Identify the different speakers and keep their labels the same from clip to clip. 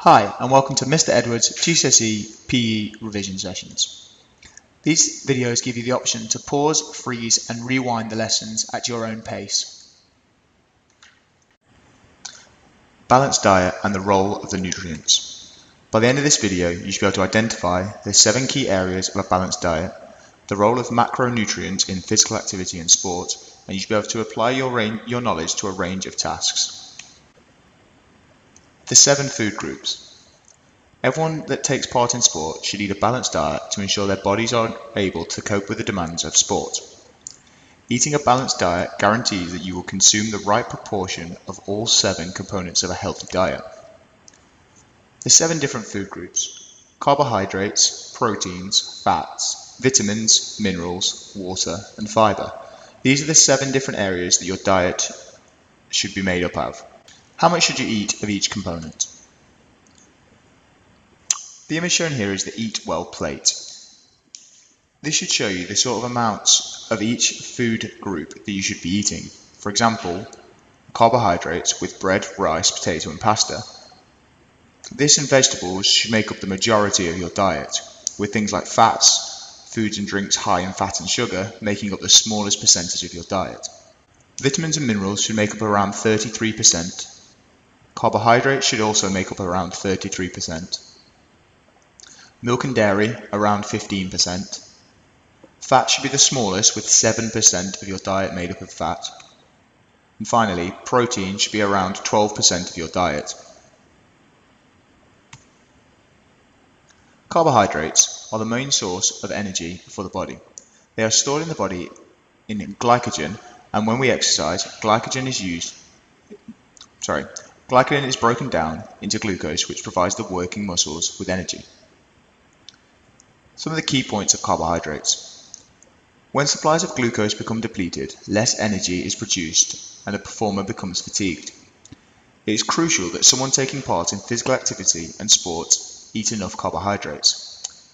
Speaker 1: Hi, and welcome to Mr. Edwards GCSE PE revision sessions. These videos give you the option to pause, freeze, and rewind the lessons at your own pace. Balanced diet and the role of the nutrients. By the end of this video, you should be able to identify the 7 key areas of a balanced diet, the role of macronutrients in physical activity and sport, and you should be able to apply your knowledge to a range of tasks. The 7 food groups. Everyone that takes part in sport should eat a balanced diet to ensure their bodies are able to cope with the demands of sport. Eating a balanced diet guarantees that you will consume the right proportion of all 7 components of a healthy diet. The 7 different food groups: carbohydrates, proteins, fats, vitamins, minerals, water, and fiber. These are the 7 different areas that your diet should be made up of. How much should you eat of each component? The image shown here is the Eat Well plate. This should show you the sort of amounts of each food group that you should be eating. For example, carbohydrates with bread, rice, potato and pasta. This and vegetables should make up the majority of your diet, with things like fats, foods and drinks high in fat and sugar making up the smallest percentage of your diet. Vitamins and minerals should make up around 33%. Carbohydrates should also make up around 33%. Milk and dairy around 15%. Fat should be the smallest, with 7% of your diet made up of fat. And finally, protein should be around 12% of your diet. Carbohydrates are the main source of energy for the body. They are stored in the body in glycogen, and when we exercise, glycogen is broken down into glucose, which provides the working muscles with energy. Some of the key points of carbohydrates. When supplies of glucose become depleted, less energy is produced and the performer becomes fatigued. It is crucial that someone taking part in physical activity and sport eat enough carbohydrates.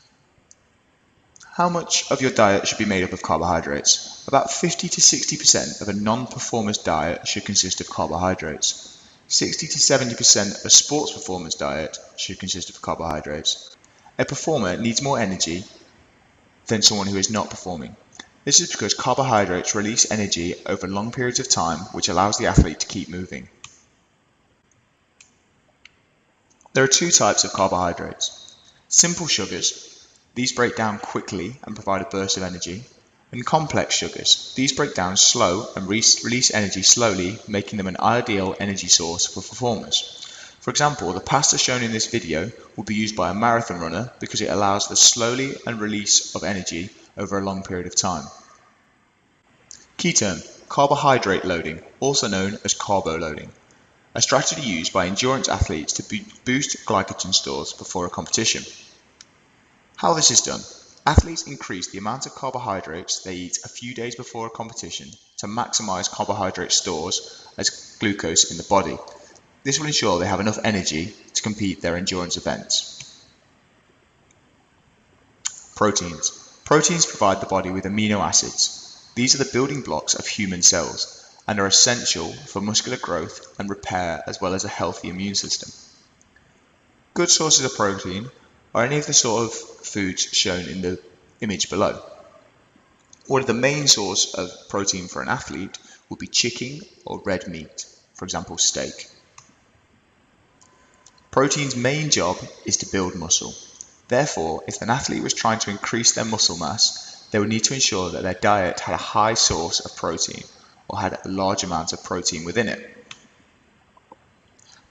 Speaker 1: How much of your diet should be made up of carbohydrates? About 50 to 60% of a non-performer's diet should consist of carbohydrates. 60 to 70% of a sports performer's diet should consist of carbohydrates. A performer needs more energy than someone who is not performing. This is because carbohydrates release energy over long periods of time, which allows the athlete to keep moving. There are 2 types of carbohydrates. Simple sugars. These break down quickly and provide a burst of energy. And complex sugars. These break down slow and release energy slowly, making them an ideal energy source for performers. For example, the pasta shown in this video will be used by a marathon runner because it allows the slowly and release of energy over a long period of time. Key term: carbohydrate loading, also known as carbo loading, a strategy used by endurance athletes to boost glycogen stores before a competition. How this is done: athletes increase the amount of carbohydrates they eat a few days before a competition to maximize carbohydrate stores as glucose in the body. This will ensure they have enough energy to compete their endurance events. Proteins. Proteins provide the body with amino acids. These are the building blocks of human cells and are essential for muscular growth and repair, as well as a healthy immune system. Good sources of protein are any of the sort of foods shown in the image below. One of the main sources of protein for an athlete would be chicken or red meat, for example steak. Protein's main job is to build muscle. Therefore, if an athlete was trying to increase their muscle mass, they would need to ensure that their diet had a high source of protein or had a large amount of protein within it.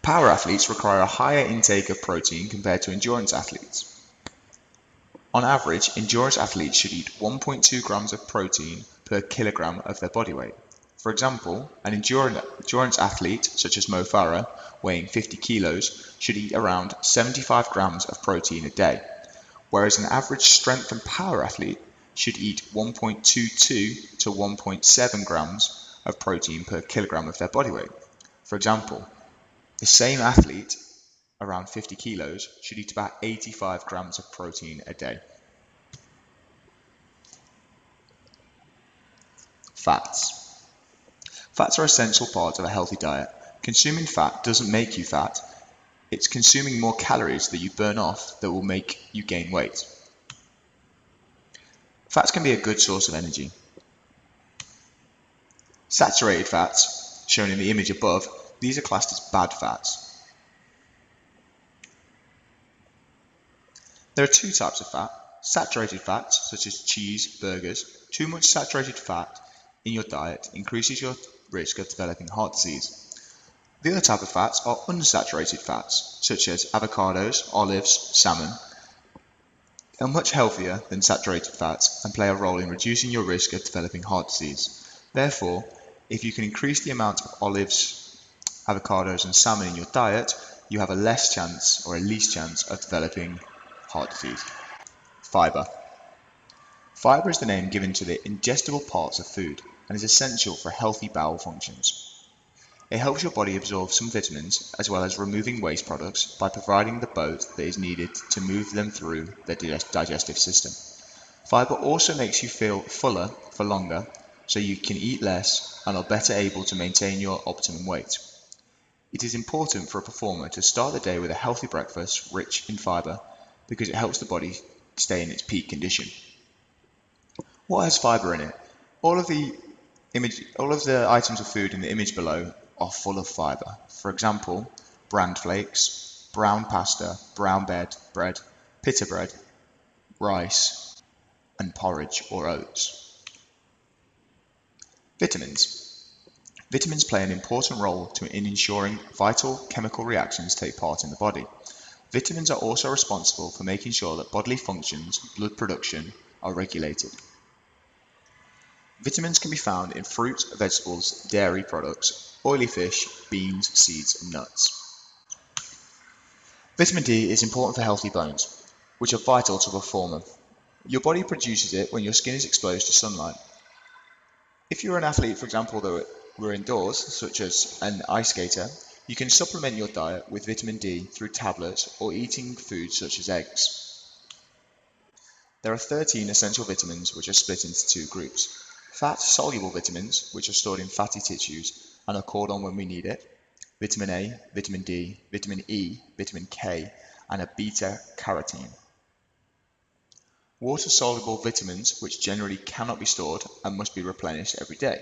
Speaker 1: Power athletes require a higher intake of protein compared to endurance athletes. On average, endurance athletes should eat 1.2 grams of protein per kilogram of their body weight. For example, an endurance athlete, such as Mo Farah, weighing 50 kilos, should eat around 75 grams of protein a day, whereas an average strength and power athlete should eat 1.22 to 1.7 grams of protein per kilogram of their body weight. For example, the same athlete, around 50 kilos, should eat about 85 grams of protein a day. Fats. Fats are an essential part of a healthy diet. Consuming fat doesn't make you fat. It's consuming more calories that you burn off that will make you gain weight. Fats can be a good source of energy. Saturated fats, shown in the image above, these are classed as bad fats. There are two types of fat. Saturated fats, such as cheese, burgers. Too much saturated fat in your diet increases your risk of developing heart disease. The other type of fats are unsaturated fats, such as avocados, olives, salmon. They are much healthier than saturated fats and play a role in reducing your risk of developing heart disease. Therefore, if you can increase the amount of olives, avocados and salmon in your diet, you have a less chance or a least chance of developing heart disease. Fiber. Fiber is the name given to the ingestible parts of food and is essential for healthy bowel functions. It helps your body absorb some vitamins as well as removing waste products by providing the boat that is needed to move them through the digestive system. Fiber also makes you feel fuller for longer, so you can eat less and are better able to maintain your optimum weight. It is important for a performer to start the day with a healthy breakfast rich in fiber because it helps the body stay in its peak condition. What has fiber in it? All of the items of food in the image below are full of fiber. For example, bran flakes, brown pasta, brown bread, pita bread, rice, and porridge or oats. Vitamins. Vitamins play an important role in ensuring vital chemical reactions take part in the body. Vitamins are also responsible for making sure that bodily functions, blood production, are regulated. Vitamins can be found in fruit, vegetables, dairy products, oily fish, beans, seeds, and nuts. Vitamin D is important for healthy bones, which are vital to a performer. Your body produces it when your skin is exposed to sunlight. If you're an athlete, for example, that were indoors, such as an ice skater, you can supplement your diet with vitamin D through tablets or eating foods such as eggs. There are 13 essential vitamins which are split into two groups. Fat-soluble vitamins, which are stored in fatty tissues and are called on when we need it. Vitamin A, vitamin D, vitamin E, vitamin K, and a beta-carotene. Water-soluble vitamins, which generally cannot be stored and must be replenished every day.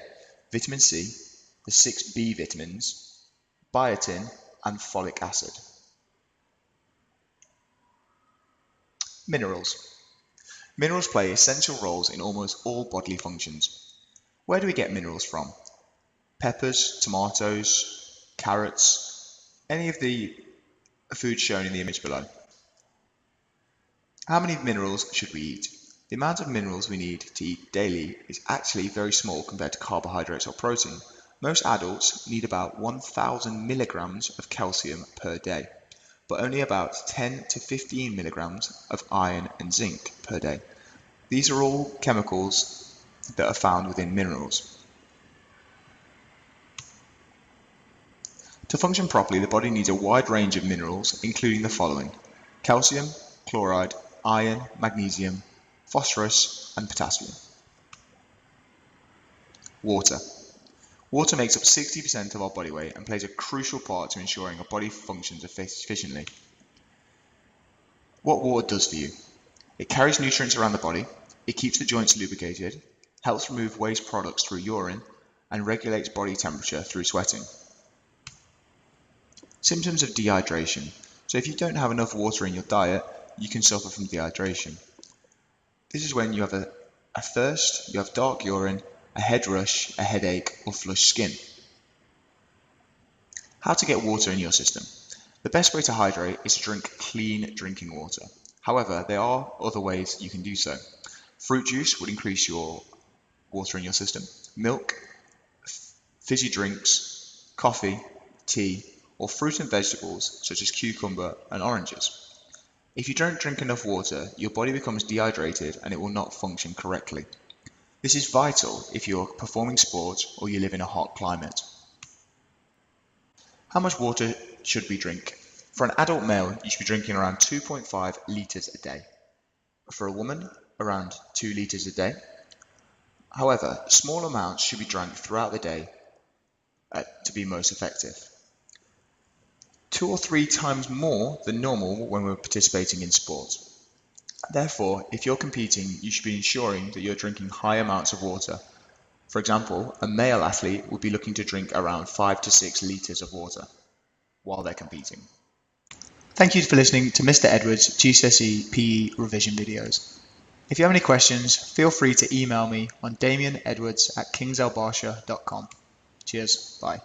Speaker 1: Vitamin C, the 6 B vitamins, biotin, and folic acid. Minerals. Minerals play essential roles in almost all bodily functions. Where do we get minerals from? Peppers, tomatoes, carrots, any of the foods shown in the image below. How many minerals should we eat? The amount of minerals we need to eat daily is actually very small compared to carbohydrates or protein. Most adults need about 1,000 milligrams of calcium per day, but only about 10 to 15 milligrams of iron and zinc per day. These are all chemicals that are found within minerals. To function properly, the body needs a wide range of minerals, including the following: calcium, chloride, iron, magnesium, phosphorus, and potassium. Water. Water makes up 60% of our body weight and plays a crucial part to ensuring our body functions efficiently. What water does for you? It carries nutrients around the body, it keeps the joints lubricated, helps remove waste products through urine, and regulates body temperature through sweating. Symptoms of dehydration. So if you don't have enough water in your diet, you can suffer from dehydration. This is when you have a thirst, you have dark urine, a head rush, a headache, or flushed skin. How to get water in your system. The best way to hydrate is to drink clean drinking water. However, there are other ways you can do so. Fruit juice would increase your water in your system. Milk, fizzy drinks, coffee, tea, or fruit and vegetables such as cucumber and oranges. If you don't drink enough water, your body becomes dehydrated and it will not function correctly. This is vital if you're performing sports or you live in a hot climate. How much water should we drink? For an adult male, you should be drinking around 2.5 litres a day. For a woman, around 2 litres a day. However, small amounts should be drank throughout the day to be most effective. 2 or 3 times more than normal when we're participating in sports. Therefore, if you're competing, you should be ensuring that you're drinking high amounts of water. For example, a male athlete would be looking to drink around 5 to 6 litres of water while they're competing. Thank you for listening to Mr. Edwards' GCSE PE revision videos. If you have any questions, feel free to email me on damianedwards@kingselbarsha.com. Cheers, bye.